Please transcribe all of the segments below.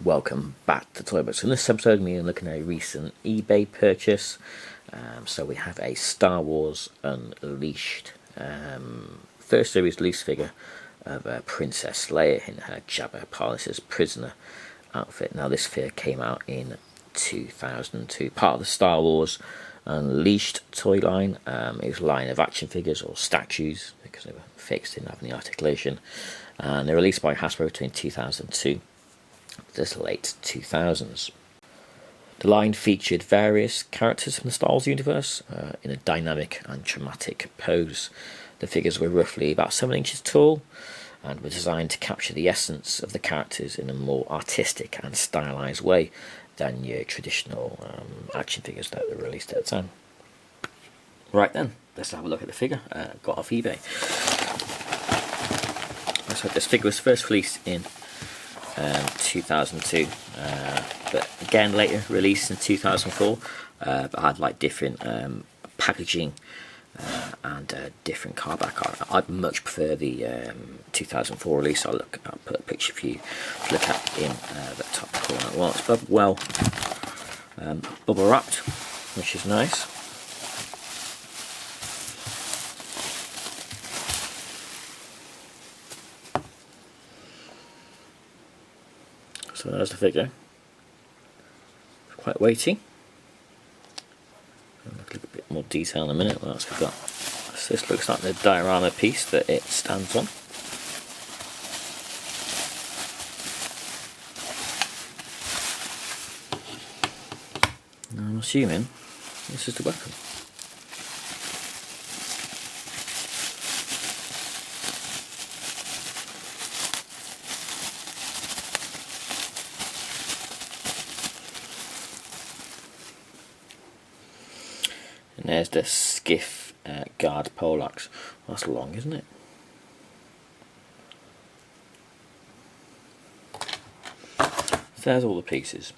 Welcome back to Toy Books. In this episode, we're looking at a recent eBay purchase. So we have a Star Wars Unleashed first series loose figure of Princess Leia in her Jabba Palace's prisoner outfit. Now this figure came out in 2002, part of the Star Wars Unleashed toy line. It was a line of action figures or statues because they were fixed, didn't have any articulation, and they're released by Hasbro between 2002 to the late 2000s. The line featured various characters from the Star Wars universe in a dynamic and dramatic pose. The figures were roughly about 7 inches tall and were designed to capture the essence of the characters in a more artistic and stylised way than your traditional action figures that were released at the time. Right then, let's have a look at the figure got off eBay. So this figure was first released in 2002, but again later released in 2004, but had like different packaging and different card back art. I'd much prefer the 2004 release. I'll put a picture for you to look at in the top corner. Well, it's well bubble wrapped, which is nice. So there's the figure. It's quite weighty. I'll look a bit more detail in a minute. What else we've got? So this looks like the diorama piece that it stands on. Now I'm assuming this is the weapon. And there's the skiff guard poleaxe. Well, that's long, isn't it? So there's all the pieces.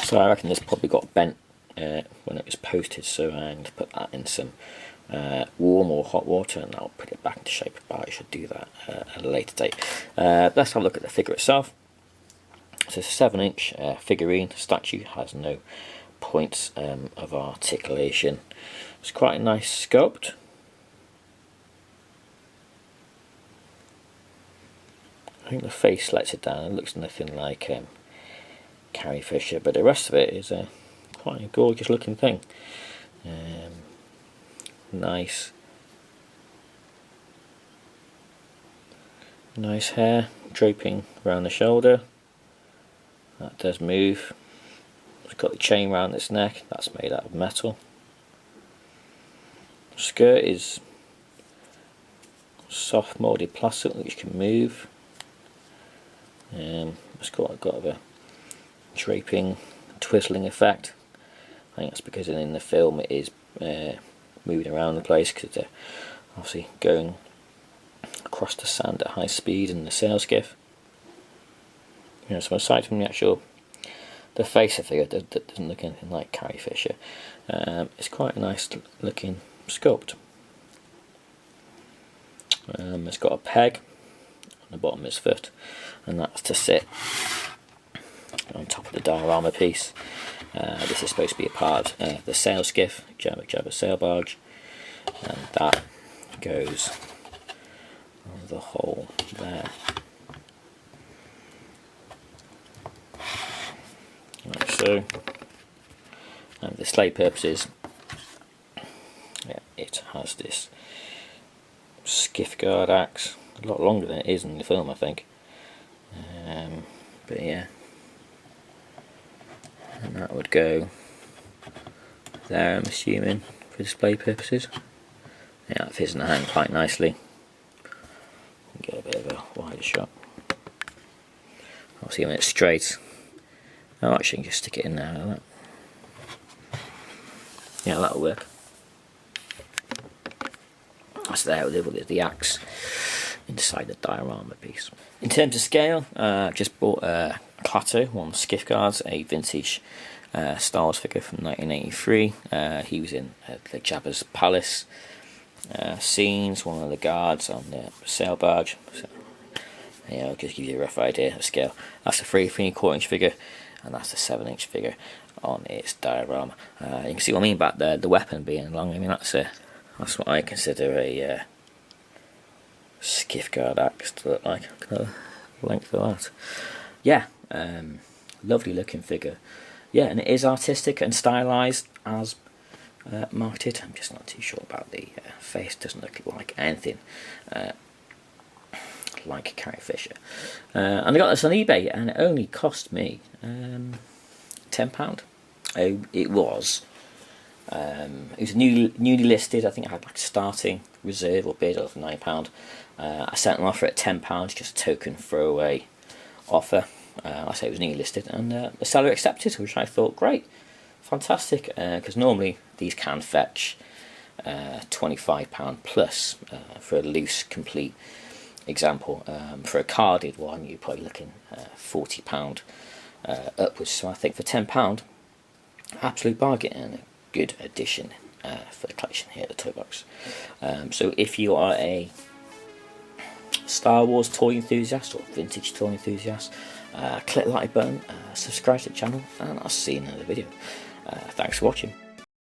So I reckon this probably got bent when it was posted, so I'm going to put that in some warm or hot water and I'll put it back into shape, but I should do that at a later date. Let's have a look at the figure itself. So it's a 7-inch figurine. Statue has no points of articulation. It's quite a nice sculpt. I think the face lets it down. It looks nothing like Carrie Fisher, but the rest of it is quite a gorgeous looking thing. Nice hair draping around the shoulder. That does move. It's got the chain around its neck. That's made out of metal. The skirt is soft moulded plastic which can move. It's got a draping, twizzling effect. I think that's because in the film it is moving around the place because they're obviously going across the sand at high speed in the sail skiff. So aside from the face of the figure that doesn't look anything like Carrie Fisher, it's quite a nice looking sculpt. It's got a peg on the bottom of its foot, and that's to sit on top of the diorama piece. This is supposed to be a part of the sail skiff, Jabba sail barge, and that goes on the hole there. Like so, and for display purposes, it has this skiff guard axe, a lot longer than it is in the film, I think. But yeah, and that would go there, I'm assuming, for display purposes. Yeah, that fits in the hand quite nicely. Get a bit of a wider shot. Obviously, when it's straight. Oh, actually, I can just stick it in there like that. Yeah, that'll work. That's there with the axe inside the diorama piece. In terms of scale, just bought a Klaatu, one of the skiff guards, a vintage Star Wars figure from 1983. He was in the Jabba's Palace scenes, one of the guards on the sail barge. So Yeah, I'll just give you a rough idea of scale. That's a 3¾ figure, and that's a 7" figure on its diorama. You can see what I mean about the weapon being long. I mean, that's what I consider a skiff guard axe to look like. Look at the length of that. Yeah, lovely looking figure. Yeah, and it is artistic and stylized as marketed. I'm just not too sure about the face. Doesn't look like anything like Carrie Fisher. And I got this on eBay, and it only cost me £10. It was newly listed. I think I had like a starting reserve or bid of £9. I sent an offer at £10, just a token throwaway offer. I say it was newly listed, and the seller accepted, which I thought great, fantastic, because normally these can fetch £25 plus for a loose complete example. For a carded one, you're probably looking £40 upwards. So I think for £10, absolute bargain and a good addition for the collection here at the Toy Box. So if you are a Star Wars toy enthusiast or vintage toy enthusiast, click the like button, subscribe to the channel, and I'll see you in another video. Thanks for watching.